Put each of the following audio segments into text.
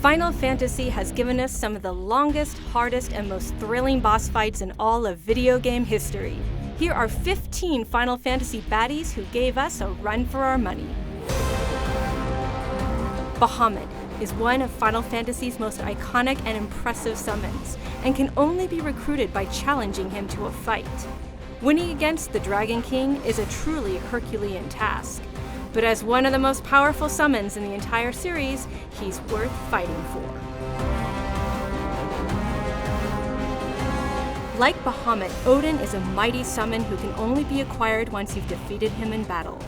Final Fantasy has given us some of the longest, hardest, and most thrilling boss fights in all of video game history. Here are 15 Final Fantasy baddies who gave us a run for our money. Bahamut is one of Final Fantasy's most iconic and impressive summons, and can only be recruited by challenging him to a fight. Winning against the Dragon King is a truly Herculean task, but as one of the most powerful summons in the entire series, he's worth fighting for. Like Bahamut, Odin is a mighty summon who can only be acquired once you've defeated him in battle.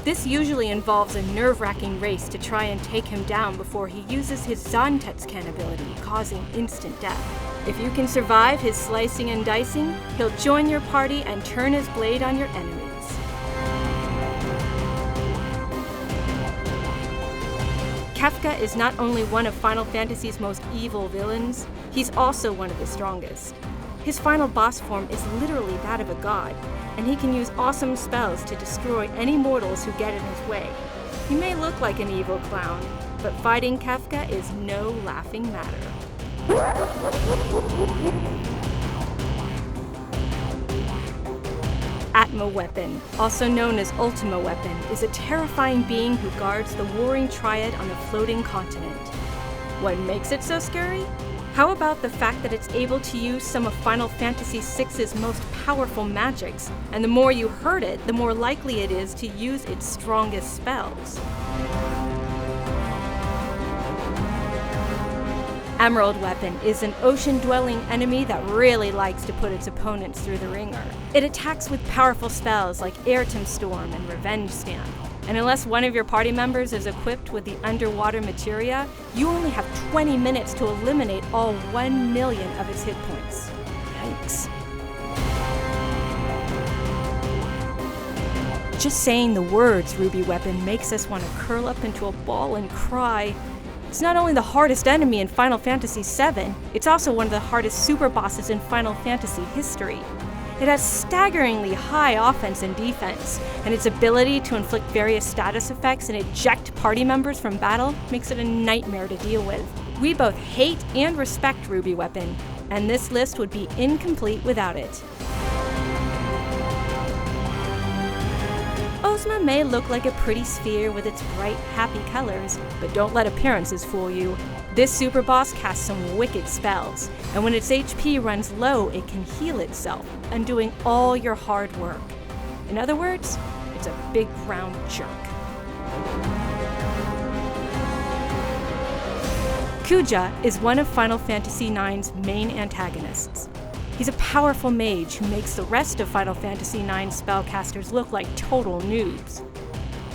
This usually involves a nerve-wracking race to try and take him down before he uses his Zantetsuken ability, causing instant death. If you can survive his slicing and dicing, he'll join your party and turn his blade on your enemies. Kafka is not only one of Final Fantasy's most evil villains, he's also one of the strongest. His final boss form is literally that of a god, and he can use awesome spells to destroy any mortals who get in his way. He may look like an evil clown, but fighting Kafka is no laughing matter. Atma Weapon, also known as Ultima Weapon, is a terrifying being who guards the warring triad on a floating continent. What makes it so scary? How about the fact that it's able to use some of Final Fantasy VI's most powerful magics, and the more you hurt it, the more likely it is to use its strongest spells. Emerald Weapon is an ocean-dwelling enemy that really likes to put its opponents through the ringer. It attacks with powerful spells like Airtum Storm and Revenge Stamp, and unless one of your party members is equipped with the underwater materia, you only have 20 minutes to eliminate all 1 million of its hit points. Yikes. Just saying the words Ruby Weapon makes us want to curl up into a ball and cry. It's not only the hardest enemy in Final Fantasy VII, it's also one of the hardest super bosses in Final Fantasy history. It has staggeringly high offense and defense, and its ability to inflict various status effects and eject party members from battle makes it a nightmare to deal with. We both hate and respect Ruby Weapon, and this list would be incomplete without it. Bosma may look like a pretty sphere with its bright, happy colors, but don't let appearances fool you. This super boss casts some wicked spells, and when its HP runs low, it can heal itself, undoing all your hard work. In other words, it's a big round jerk. Kuja is one of Final Fantasy IX's main antagonists. He's a powerful mage who makes the rest of Final Fantasy IX spellcasters look like total noobs.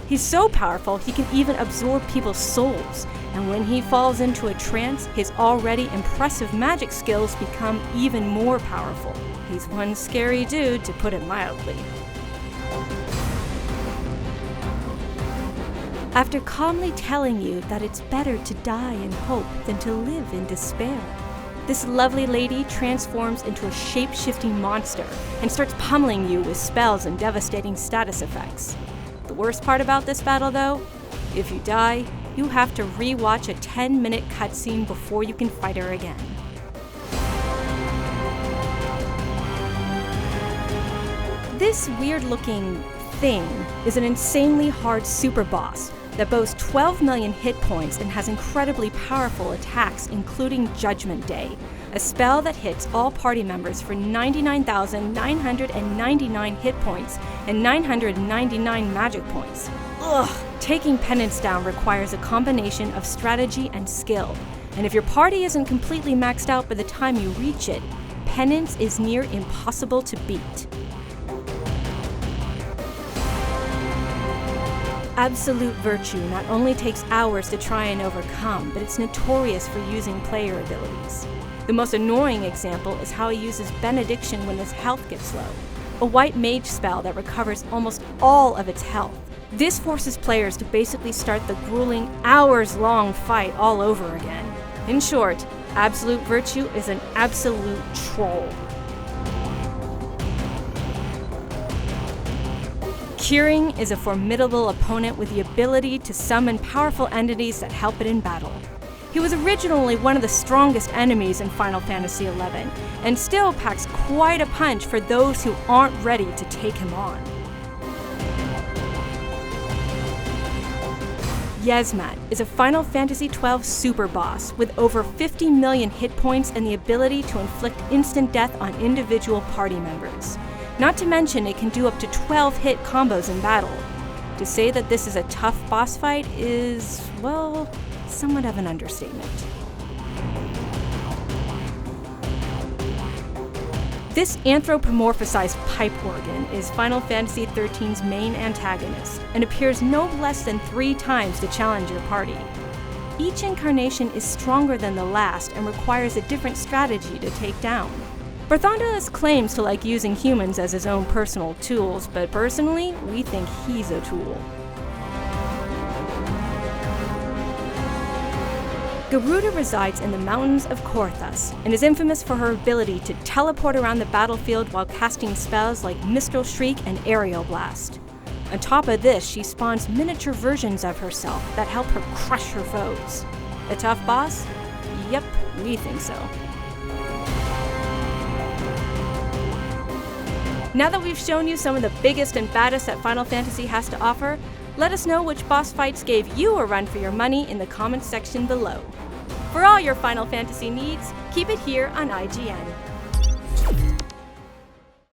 He's so powerful he can even absorb people's souls, and when he falls into a trance, his already impressive magic skills become even more powerful. He's one scary dude, to put it mildly. After calmly telling you that it's better to die in hope than to live in despair, this lovely lady transforms into a shape-shifting monster and starts pummeling you with spells and devastating status effects. The worst part about this battle, though? If you die, you have to re-watch a 10-minute cutscene before you can fight her again. This weird-looking thing is an insanely hard super boss that boasts 12 million hit points and has incredibly powerful attacks, including Judgment Day, a spell that hits all party members for 99,999 hit points and 999 magic points. Ugh! Taking Penance down requires a combination of strategy and skill, and if your party isn't completely maxed out by the time you reach it, Penance is near impossible to beat. Absolute Virtue not only takes hours to try and overcome, but it's notorious for using player abilities. The most annoying example is how he uses Benediction when his health gets low, a white mage spell that recovers almost all of its health. This forces players to basically start the grueling, hours-long fight all over again. In short, Absolute Virtue is an absolute troll. Curing is a formidable opponent with the ability to summon powerful entities that help it in battle. He was originally one of the strongest enemies in Final Fantasy XI, and still packs quite a punch for those who aren't ready to take him on. Yezmat is a Final Fantasy XII super boss with over 50 million hit points and the ability to inflict instant death on individual party members. Not to mention it can do up to 12 hit combos in battle. To say that this is a tough boss fight is, well, somewhat of an understatement. This anthropomorphized pipe organ is Final Fantasy XIII's main antagonist, and appears no less than 3 times to challenge your party. Each incarnation is stronger than the last and requires a different strategy to take down. Bartholomew claims to like using humans as his own personal tools, but personally, we think he's a tool. Garuda resides in the mountains of Korthus, and is infamous for her ability to teleport around the battlefield while casting spells like Mistral Shriek and Aerial Blast. On top of this, she spawns miniature versions of herself that help her crush her foes. A tough boss? Yep, we think so. Now that we've shown you some of the biggest and baddest that Final Fantasy has to offer, let us know which boss fights gave you a run for your money in the comments section below. For all your Final Fantasy needs, keep it here on IGN.